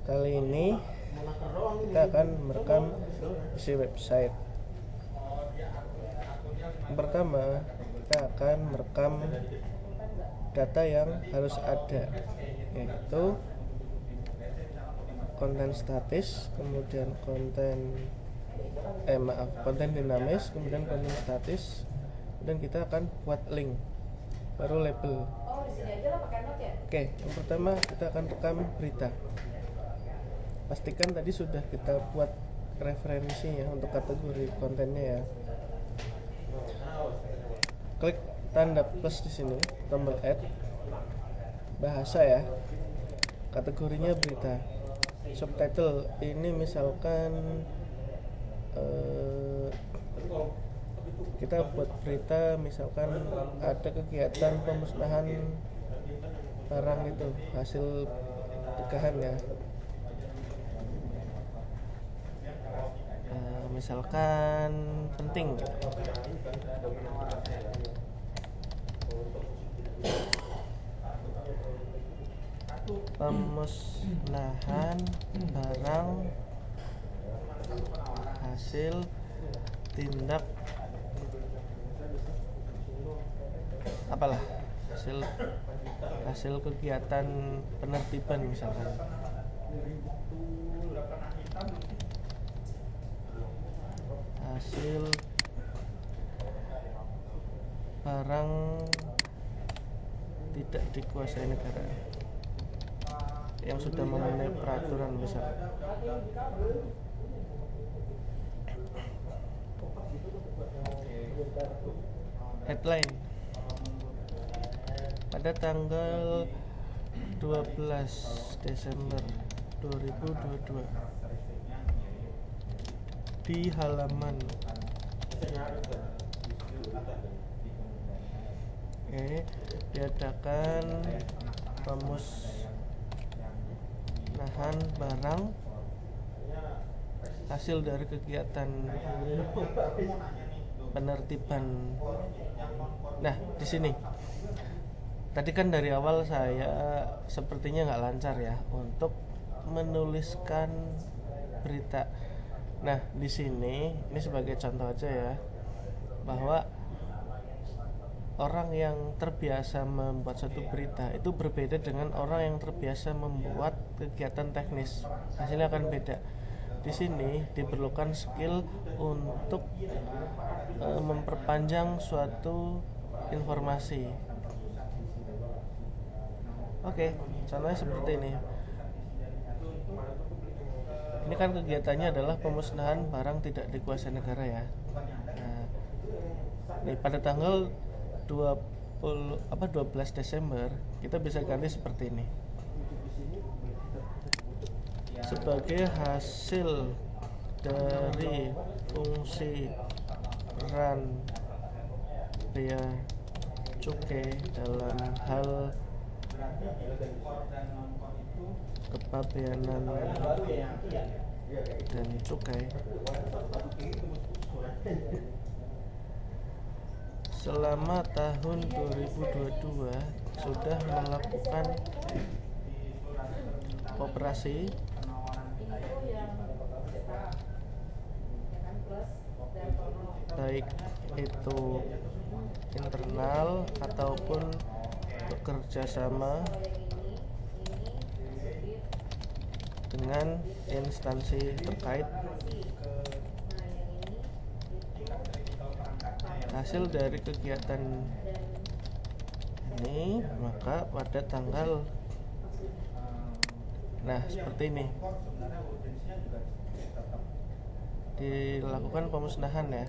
Kali ini kita akan merekam isi website. Yang pertama, kita akan merekam data yang harus ada, yaitu konten statis, kemudian konten dinamis, kemudian konten statis, dan kita akan buat link, baru label. Oke, yang pertama kita akan rekam berita. Pastikan tadi sudah kita buat referensinya untuk kategori kontennya ya. Klik tanda plus di sini, tombol add, bahasa ya, kategorinya berita. Subtitle ini misalkan kita buat berita, misalkan ada kegiatan pemusnahan barang itu hasil pencegahan ya. Misalkan penting gitu. Pemusnahan barang hasil tindak apalah, hasil kegiatan penertiban misalkan. Hasil barang tidak dikuasai negara yang sudah memenuhi peraturan misalkan. Headline: pada tanggal 12 Desember 2022 di halaman diadakan pemusnahan barang hasil dari kegiatan penertiban. Nah, di sini tadi kan dari awal saya sepertinya nggak lancar ya untuk menuliskan berita. Nah, di sini ini sebagai contoh aja ya, bahwa orang yang terbiasa membuat suatu berita itu berbeda dengan orang yang terbiasa membuat kegiatan teknis. Hasilnya akan beda. Di sini diperlukan skill untuk memperpanjang suatu informasi. Oke, contohnya seperti ini. Ini kan kegiatannya adalah pemusnahan barang tidak dikuasai negara ya. Nah, ini pada tanggal 12 Desember kita bisa ganti seperti ini. Sebagai hasil dari fungsi peran bea cukai dalam hal kepabeanan dan cukai, selama tahun 2022 sudah melakukan operasi baik itu internal ataupun bekerja sama dengan instansi terkait. Hasil dari kegiatan ini maka pada tanggal, nah seperti ini, dilakukan pemusnahan ya.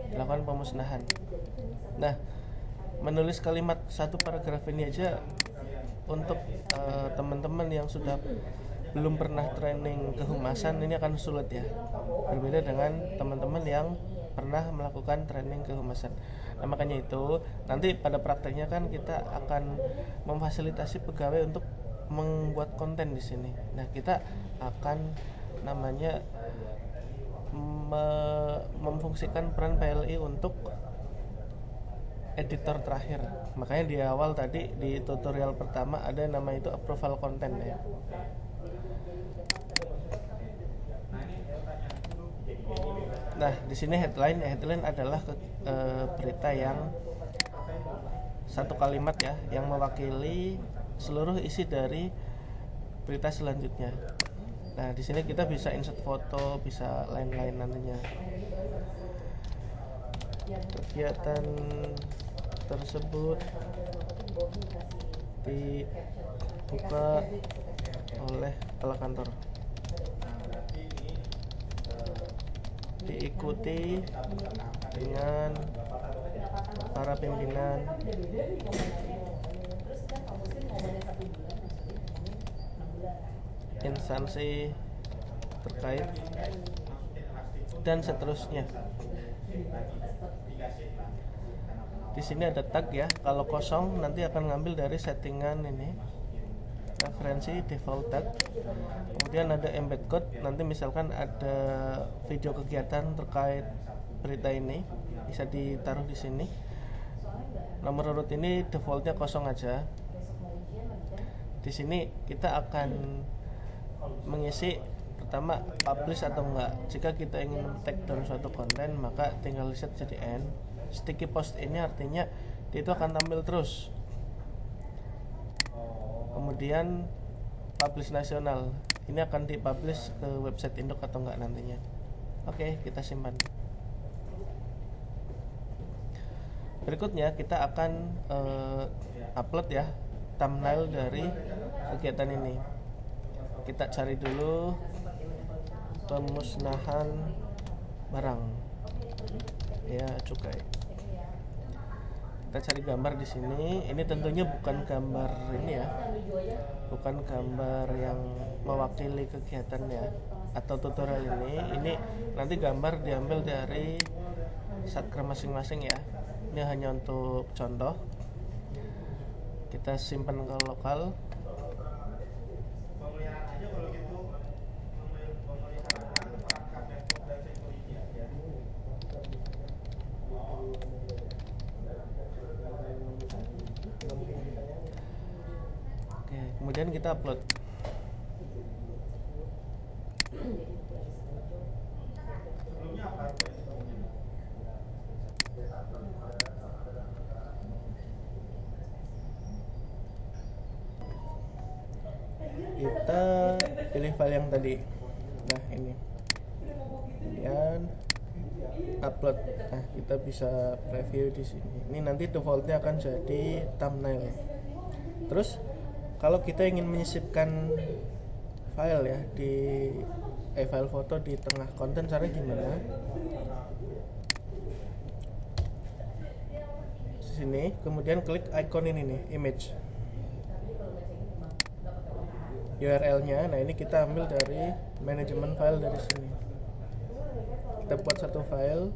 Dilakukan pemusnahan. Nah, menulis kalimat satu paragraf ini aja untuk teman-teman yang sudah belum pernah training kehumasan ini akan sulit ya. Berbeda dengan teman-teman yang pernah melakukan training kehumasan. Nah, makanya itu nanti pada prakteknya kan kita akan memfasilitasi pegawai untuk membuat konten di sini. Nah, kita akan namanya memfungsikan peran PLI untuk editor terakhir. Makanya di awal tadi di tutorial pertama ada nama itu approval content ya. Nah, di sini headline adalah berita yang satu kalimat ya, yang mewakili seluruh isi dari berita selanjutnya. Nah, di sini kita bisa insert foto, bisa lain-lain nantinya. Kegiatan tersebut dibuka oleh kepala kantor, diikuti dengan para pimpinan instansi terkait dan seterusnya. Di sini ada tag ya, kalau kosong nanti akan ngambil dari settingan ini, referensi default tag. Kemudian ada embed code, nanti misalkan ada video kegiatan terkait berita ini bisa ditaruh di sini. Nomor urut ini defaultnya kosong aja. Di sini kita akan mengisi pertama publish atau enggak. Jika kita ingin tag dalam suatu konten, maka tinggal set jadi end. Sticky post ini artinya dia itu akan tampil terus. Kemudian publish nasional, ini akan dipublish ke website induk atau enggak nantinya. Oke, kita simpan. Berikutnya kita akan upload ya thumbnail dari kegiatan ini. Kita cari dulu pemusnahan barang ya, cukai. Kita cari gambar di sini. Ini tentunya bukan gambar ini ya, bukan gambar yang mewakili kegiatan ya atau tutorial ini. Ini nanti gambar diambil dari satker masing-masing ya. Ini hanya untuk contoh. Kita simpan ke lokal. Kemudian kita upload. Kita pilih file yang tadi. Nah, ini. Kemudian upload. Nah, kita bisa preview di sini. Ini nanti defaultnya akan jadi thumbnail. Terus kalau kita ingin menyisipkan file ya di file foto di tengah konten, caranya gimana? Sini, kemudian klik icon ini nih, image. URL-nya, nah ini kita ambil dari manajemen file dari sini. Kita buat satu file,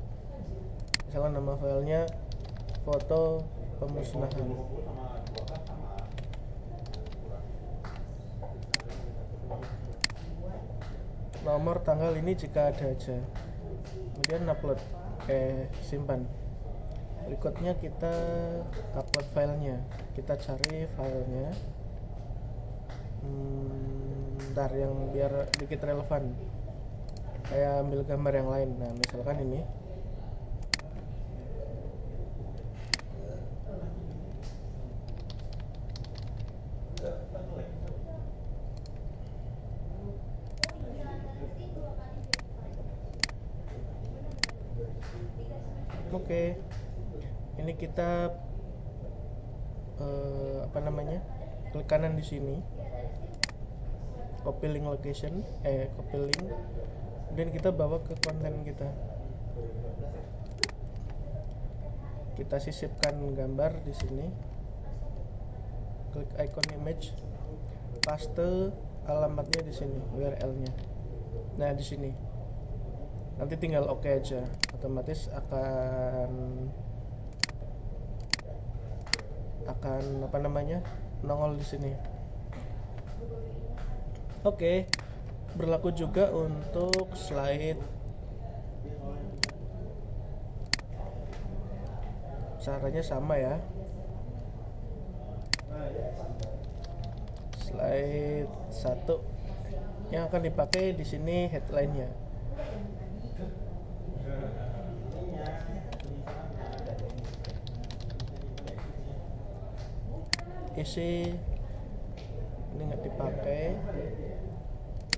misalnya nama filenya foto pemusnahan. Nomor tanggal ini jika ada aja. Kemudian upload, simpan. Berikutnya kita upload filenya. Kita cari filenya. Bentar, yang biar dikit relevan. Saya ambil gambar yang lain. Nah, misalkan ini. Oke, ini kita klik kanan di sini, copy link location, copy link, dan kita bawa ke konten kita. Kita sisipkan gambar di sini, klik icon image, paste alamatnya di sini, URL-nya. Nah, di sini. Nanti tinggal oke aja, otomatis akan nongol di sini. Oke, berlaku juga untuk slide caranya sama ya. Slide 1 yang akan dipakai di sini headline-nya. Isi ini nggak dipakai.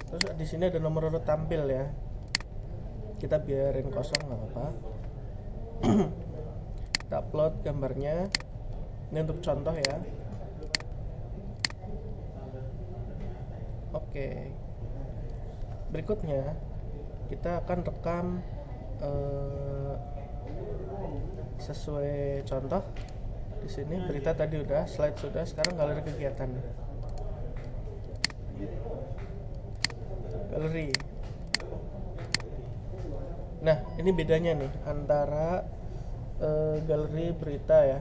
Terus di sini ada nomor urut tampil ya. Kita biarin kosong nggak apa-apa. Kita upload gambarnya. Ini untuk contoh ya. Oke. Berikutnya kita akan rekam sesuai contoh. Di sini berita tadi udah, slide sudah, sekarang galeri kegiatan. Galeri. Nah, ini bedanya nih antara galeri berita ya,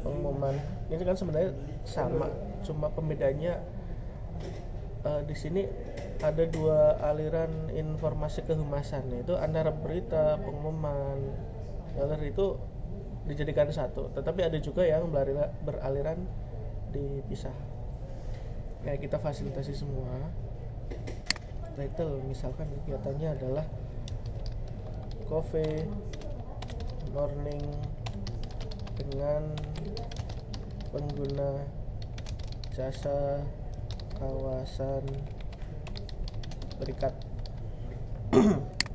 pengumuman. Ini kan sebenarnya sama, cuma pembedanya di sini ada dua aliran informasi kehumasan, yaitu antara berita, pengumuman, galeri itu dijadikan satu, tetapi ada juga yang beraliran dipisah. Kayak kita fasilitasi semua. Title misalkan kegiatannya adalah coffee morning dengan pengguna jasa kawasan berikat.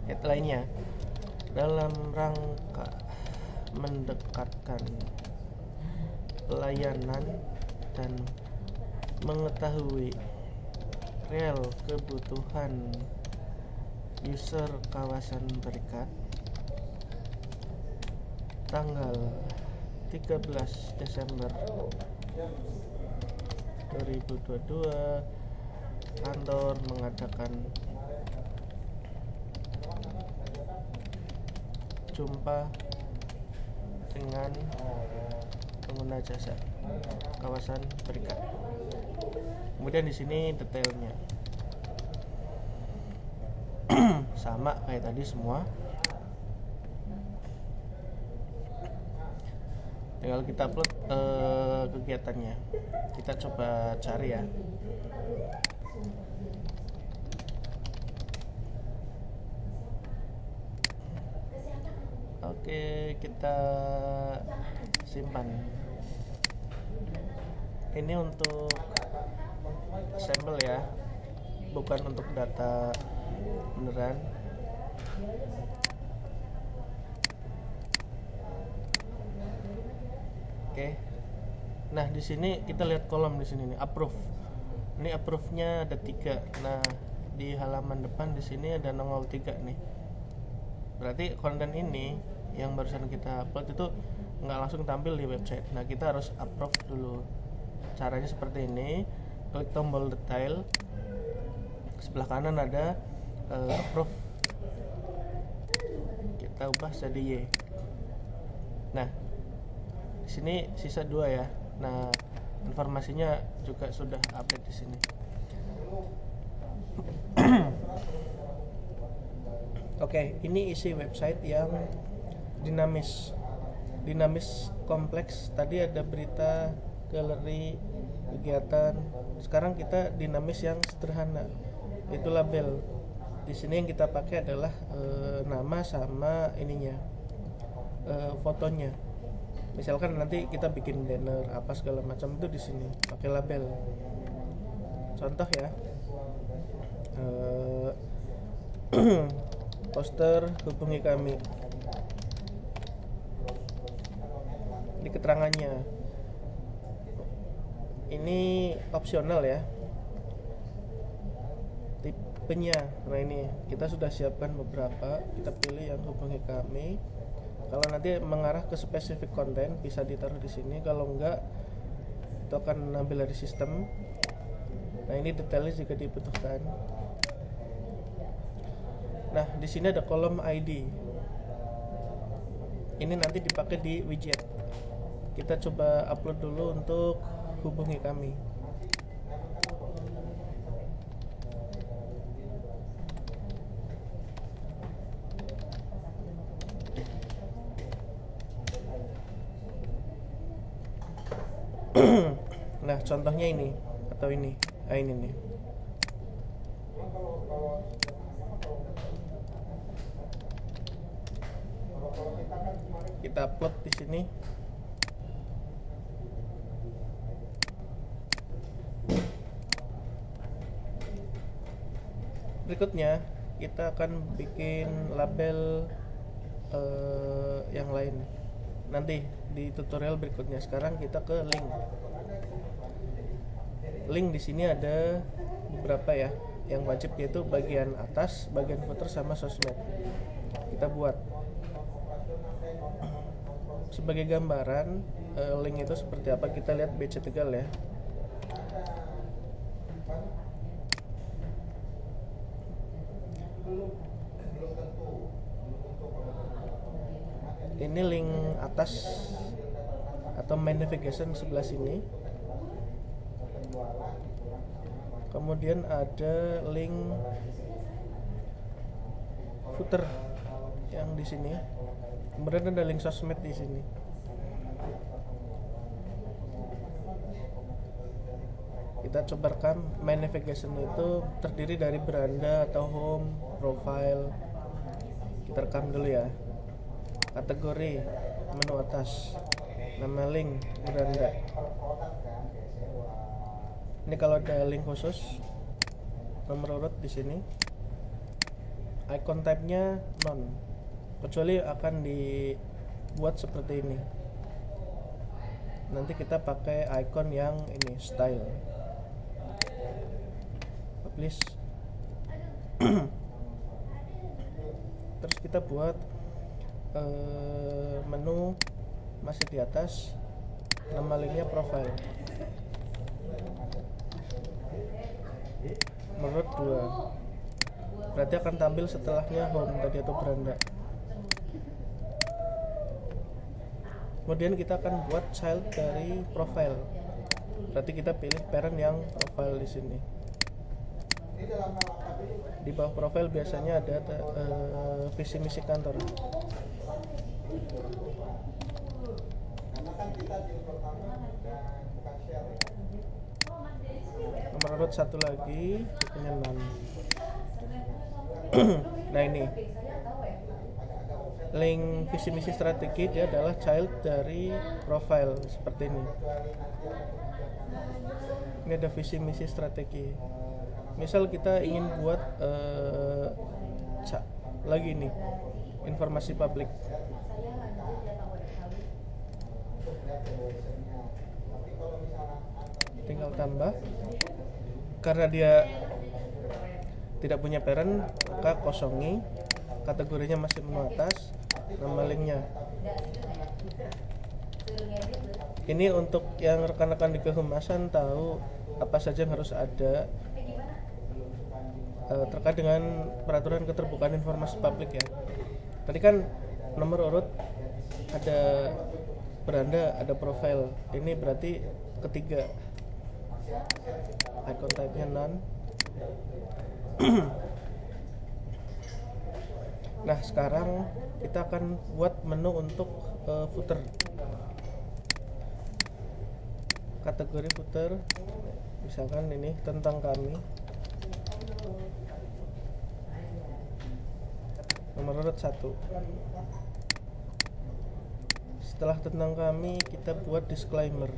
Headline-nya dalam rangka mendekatkan pelayanan dan mengetahui real kebutuhan user kawasan berikat, tanggal 13 Desember 2022 kantor mengadakan jumpa dengan pengguna jasa kawasan berikat. Kemudian di sini detailnya sama kayak tadi semua. Tinggal kita upload kegiatannya. Kita coba cari ya. Oke, kita simpan. Ini untuk sampel ya, bukan untuk data beneran. Oke. Nah, di sini kita lihat kolom di sini nih, approve. Ini approve-nya ada 3. Nah, di halaman depan di sini ada nongol 3 nih. Berarti konten ini yang barusan kita upload itu nggak langsung tampil di website. Nah, kita harus approve dulu. Caranya seperti ini. Klik tombol detail. Sebelah kanan ada approve. Kita ubah jadi Y. Nah, di sini sisa 2 ya. Nah, informasinya juga sudah update di sini. Oke, ini isi website yang dinamis kompleks. Tadi ada berita, galeri, kegiatan. Sekarang kita dinamis yang sederhana, itu label. Di sini yang kita pakai adalah nama sama ininya, fotonya. Misalkan nanti kita bikin banner apa segala macam itu di sini pakai label. Contoh ya, poster hubungi kami. Di keterangannya ini opsional ya, tipenya. Nah, ini kita sudah siapkan beberapa, kita pilih yang hubungi kami. Kalau nanti mengarah ke spesifik konten bisa ditaruh di sini, kalau enggak itu akan ambil dari sistem. Nah, ini detailnya jika dibutuhkan. Nah, di sini ada kolom ID. Ini nanti dipakai di widget. Kita coba upload dulu untuk hubungi kami. Nah, contohnya ini atau ini. Ini nih. Kita upload di sini. Berikutnya kita akan bikin label yang lain nanti di tutorial berikutnya. Sekarang kita ke link. Link di sini ada beberapa ya yang wajib, yaitu bagian atas, bagian footer, sama sosmed. Kita buat sebagai gambaran link itu seperti apa. Kita lihat BC Tegal ya. Ini link atas atau main navigation sebelah sini. Kemudian ada link footer yang di sini. Kemudian ada link sosmed di sini. Kita coba rekam. Main navigation itu terdiri dari beranda atau home, profile. Kita rekam dulu ya. Kategori, menu atas, nama link, beranda. Ini kalau ada link khusus, nomor urut di sini. Icon type-nya non, kecuali akan dibuat seperti ini. Nanti kita pakai icon yang ini, style. Publish. Terus kita buat menu masih di atas, nama linknya profile. Menurut 2, berarti akan tampil setelahnya home tadi atau beranda. Kemudian kita akan buat child dari profile, berarti kita pilih parent yang profile di sini. Di bawah profile biasanya ada visi misi kantor. Nomor urut 1 lagi, tipenya none. Nah, ini link visi misi strategi, dia adalah child dari profile seperti ini. Ini ada visi misi strategi. Misal kita ingin buat lagi nih, informasi publik. Tinggal tambah. Karena dia tidak punya parent, maka kosongi. Kategorinya masih menu atas, nama linknya. Ini untuk yang rekan-rekan di kehumasan tahu apa saja yang harus ada terkait dengan peraturan keterbukaan informasi publik ya. Tadi kan nomor urut, ada beranda, ada profile. Ini berarti ketiga. Icon type-nya none. Nah, sekarang kita akan buat menu untuk footer. Kategori footer, misalkan ini tentang kami. Nomor urut 1. Setelah tentang kami, kita buat disclaimer.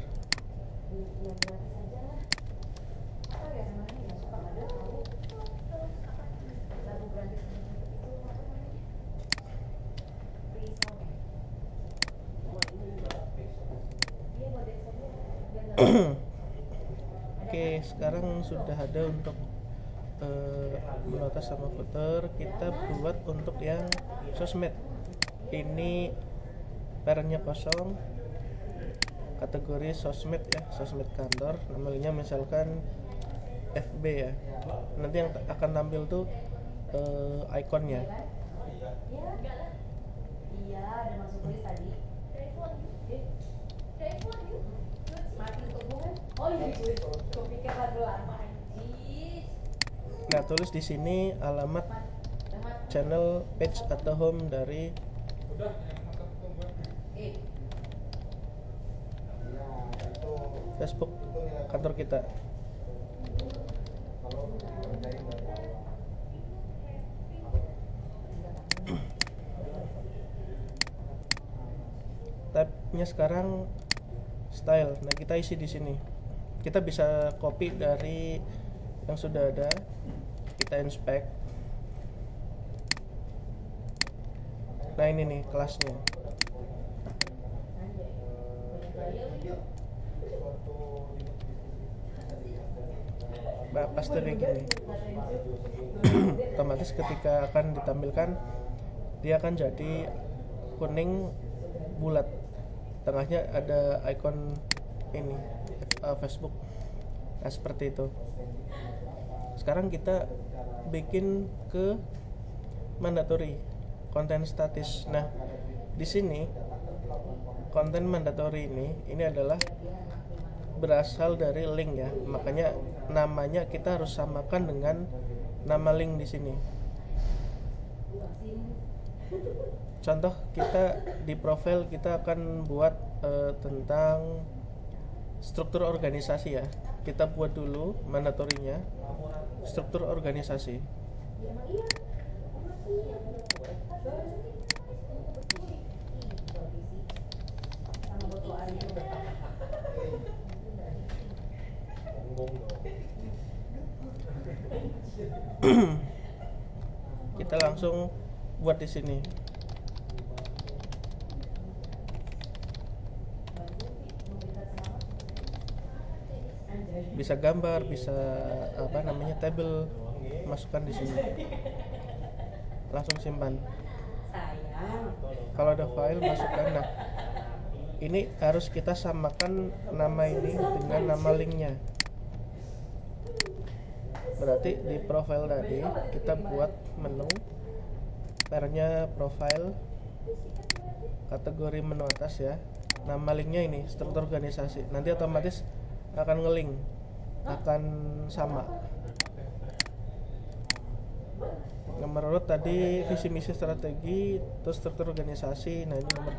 Oke, sekarang sudah ada untuk menu atas sama footer. Kita buat untuk yang sosmed. Ini parentnya kosong, kategori sosmed ya, sosmed kantor. Namanya misalkan FB ya. Nanti yang akan tampil tuh ikonnya. Iya, ada masuk tulis tadi. Nah, tulis di sini alamat channel, page atau home dari Facebook kantor kita. Tabnya sekarang style. Nah, kita isi di sini. Kita bisa copy dari yang sudah ada, kita inspect. Nah, ini nih kelasnya. Pas kayak gini. Otomatis ketika akan ditampilkan, dia akan jadi kuning bulat. Tengahnya ada icon ini Facebook. Nah, seperti itu. Sekarang kita bikin ke mandatory, konten statis. Nah, di sini konten mandatory ini adalah berasal dari link ya. Makanya namanya kita harus samakan dengan nama link di sini. Contoh, kita di profil kita akan buat tentang struktur organisasi ya. Kita buat dulu mandatorinya, struktur organisasi. Kita langsung buat di sini. Bisa gambar, bisa table, masukkan di sini. Langsung simpan. Kalau ada file masukkan. Nah, ini harus kita samakan nama ini dengan nama linknya. Berarti di profile tadi kita buat menu, caranya profile, kategori menu atas ya. Nama linknya ini struktur organisasi. Nanti otomatis akan ngelink, akan sama. Nomor urut tadi visi misi strategi, terus struktur organisasi. Nah, ini nomor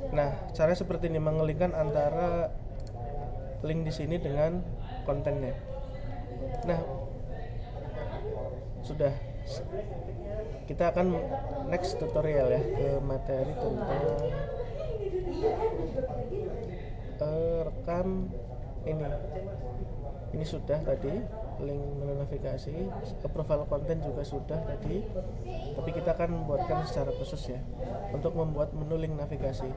2. Nah, caranya seperti ini, mengelingkan antara link di sini dengan kontennya. Nah, sudah. Kita akan next tutorial ya ke materi tentang rekam ini. Ini sudah tadi link menu navigasi, profile konten juga sudah tadi. Tapi kita akan membuatkan secara khusus ya untuk membuat menu link navigasi.